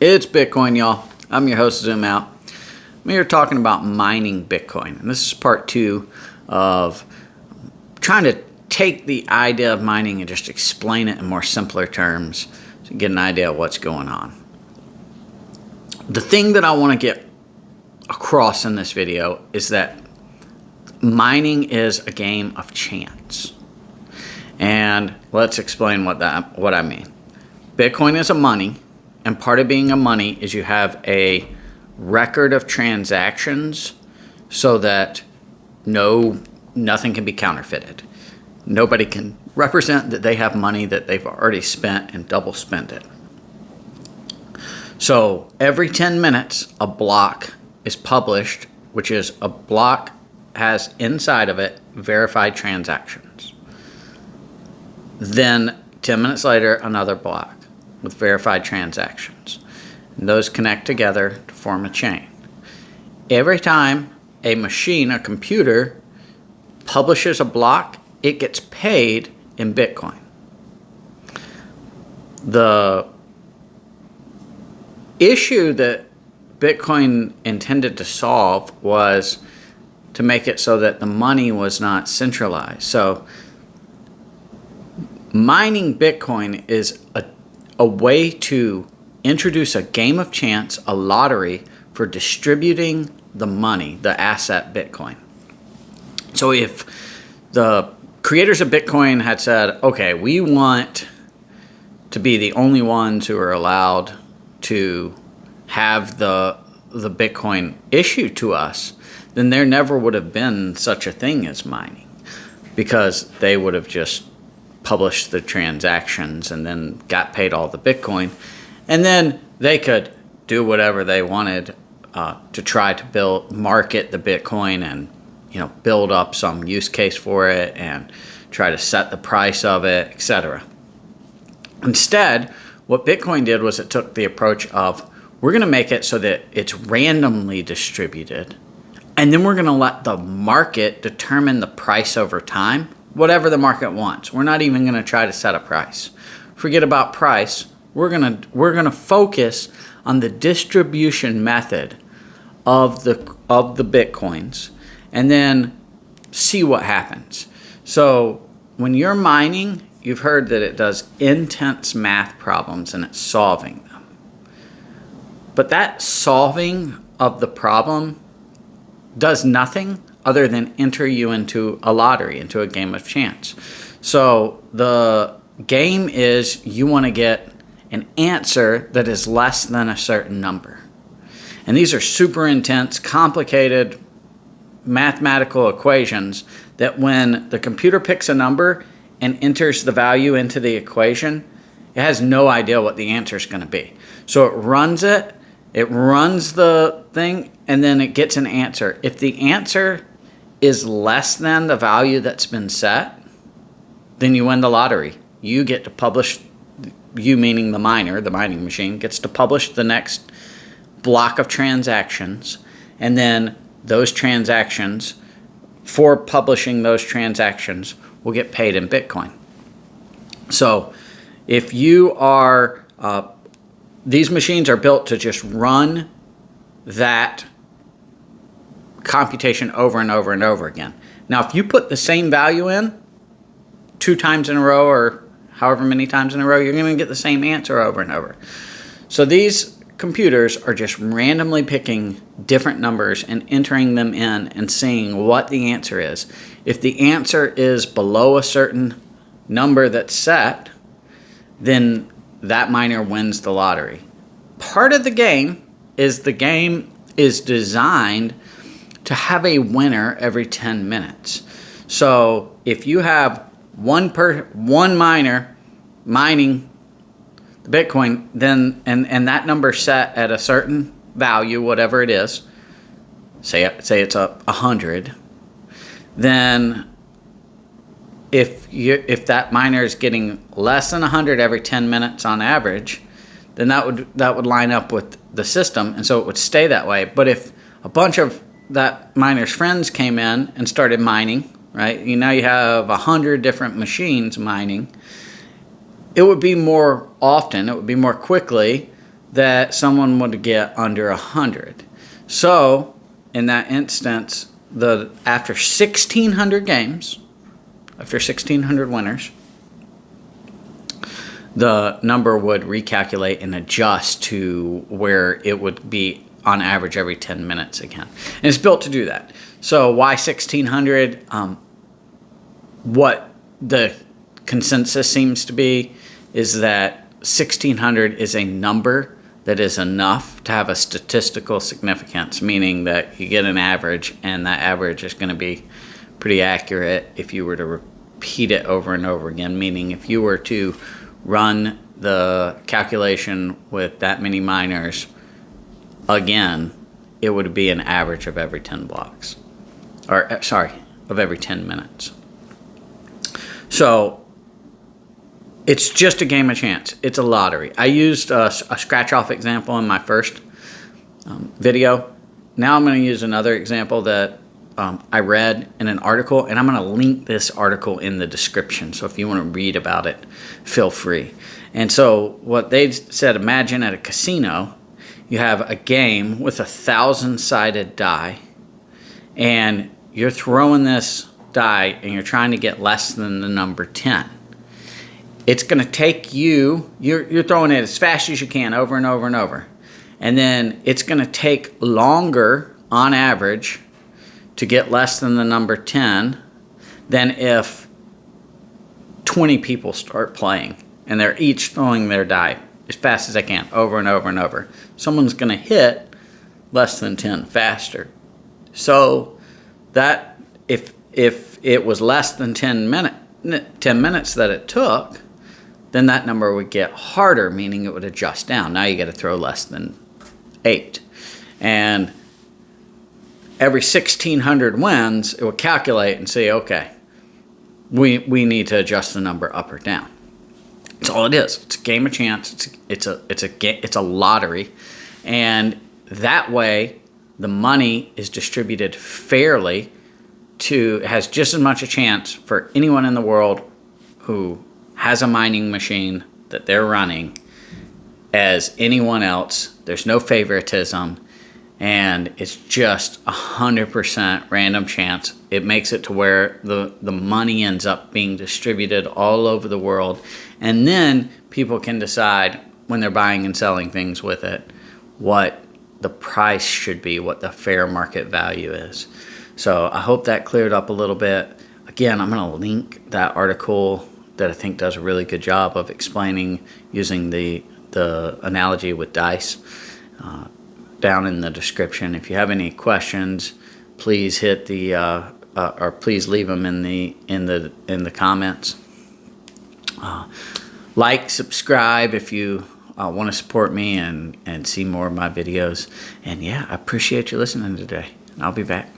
It's Bitcoin, y'all. I'm your host, Zoom Out. I'm here talking about mining Bitcoin. And this is part 2 of trying to take the idea of mining and just explain it in more simpler terms to get an idea of what's going on. The thing that I want to get across in this video is that mining is a game of chance. And let's explain what I mean. Bitcoin is a money. And part of being a money is you have a record of transactions so that nothing can be counterfeited. Nobody can represent that they have money that they've already spent and double spend it. So every 10 minutes, a block is published, which is a block has inside of it verified transactions. Then 10 minutes later, another block with verified transactions. And those connect together to form a chain. Every time a machine, a computer, publishes a block, it gets paid in Bitcoin. The issue that Bitcoin intended to solve was to make it so that the money was not centralized. So mining Bitcoin is a way to introduce a game of chance, a lottery for distributing the money, the asset Bitcoin. So if the creators of Bitcoin had said, okay, we want to be the only ones who are allowed to have the Bitcoin issued to us, then there never would have been such a thing as mining, because they would have just published the transactions and then got paid all the Bitcoin, and then they could do whatever they wanted to try to market the Bitcoin and build up some use case for it and try to set the price of it, etc. Instead, what Bitcoin did was it took the approach of, we're going to make it so that it's randomly distributed, and then we're going to let the market determine the price over time, whatever the market wants. We're not even going to try to set a price. Forget about price. We're going to focus on the distribution method of the Bitcoins and then see what happens. So when you're mining, you've heard that it does intense math problems and it's solving them. But that solving of the problem does nothing other than enter you into a lottery, into a game of chance. So the game is, you want to get an answer that is less than a certain number. And these are super intense, complicated mathematical equations that when the computer picks a number and enters the value into the equation, it has no idea what the answer is going to be. So it runs the thing, and then it gets an answer. If the answer is less than the value that's been set, then you win the lottery. You get to publish, you meaning the miner, the mining machine, gets to publish the next block of transactions, and then those transactions, for publishing those transactions, will get paid in Bitcoin. So if you are, these machines are built to just run that computation over and over and over again. Now, if you put the same value in 2 times in a row or however many times in a row, you're going to get the same answer over and over. So these computers are just randomly picking different numbers and entering them in and seeing what the answer is. If the answer is below a certain number that's set, then that miner wins the lottery. Part of the game is designed to have a winner every 10 minutes. So if you have one miner mining the Bitcoin, then and that number set at a certain value, whatever it is, say it's 100, then if that miner is getting less than 100 every 10 minutes on average, then that would line up with the system, and so it would stay that way. But if a bunch of that miner's friends came in and started mining, right? Now you have 100 different machines mining. It would be more often, it would be more quickly that someone would get under 100. So in that instance, after 1,600 games, after 1,600 winners, the number would recalculate and adjust to where it would be on average every 10 minutes again. And it's built to do that. So why 1,600? What the consensus seems to be is that 1,600 is a number that is enough to have a statistical significance, meaning that you get an average, and that average is going to be pretty accurate if you were to repeat it over and over again, meaning if you were to run the calculation with that many miners again, it would be an average of every 10 blocks. Or, sorry, of every 10 minutes. So it's just a game of chance. It's a lottery. I used a scratch-off example in my first video. Now I'm going to use another example that I read in an article, and I'm going to link this article in the description. So if you want to read about it, feel free. And so what they said, imagine at a casino, you have a game with 1,000-sided die, and you're throwing this die, and you're trying to get less than the number 10. It's going to take you're throwing it as fast as you can over and over and over. And then it's going to take longer, on average, to get less than the number 10 than if 20 people start playing. And they're each throwing their die as fast as they can, over and over and over. Someone's going to hit less than 10 faster. So that if it was less than 10 minutes that it took, then that number would get harder, meaning it would adjust down. Now you got to throw less than 8. And every 1,600 wins, it will calculate and say, okay, we need to adjust the number up or down. That's all it is. It's a game of chance. It's a lottery, and that way the money is distributed fairly. Has just as much a chance for anyone in the world who has a mining machine that they're running as anyone else. There's no favoritism, and it's just 100% random chance. It makes it to where the money ends up being distributed all over the world, and then people can decide when they're buying and selling things with it what the price should be, what the fair market value is. So I hope that cleared up a little bit. Again, I'm going to link that article that I think does a really good job of explaining using the analogy with dice down in the description. If you have any questions, please hit the or please leave them in the comments. Like, subscribe if you want to support me and see more of my videos. And yeah, I appreciate you listening today. I'll be back.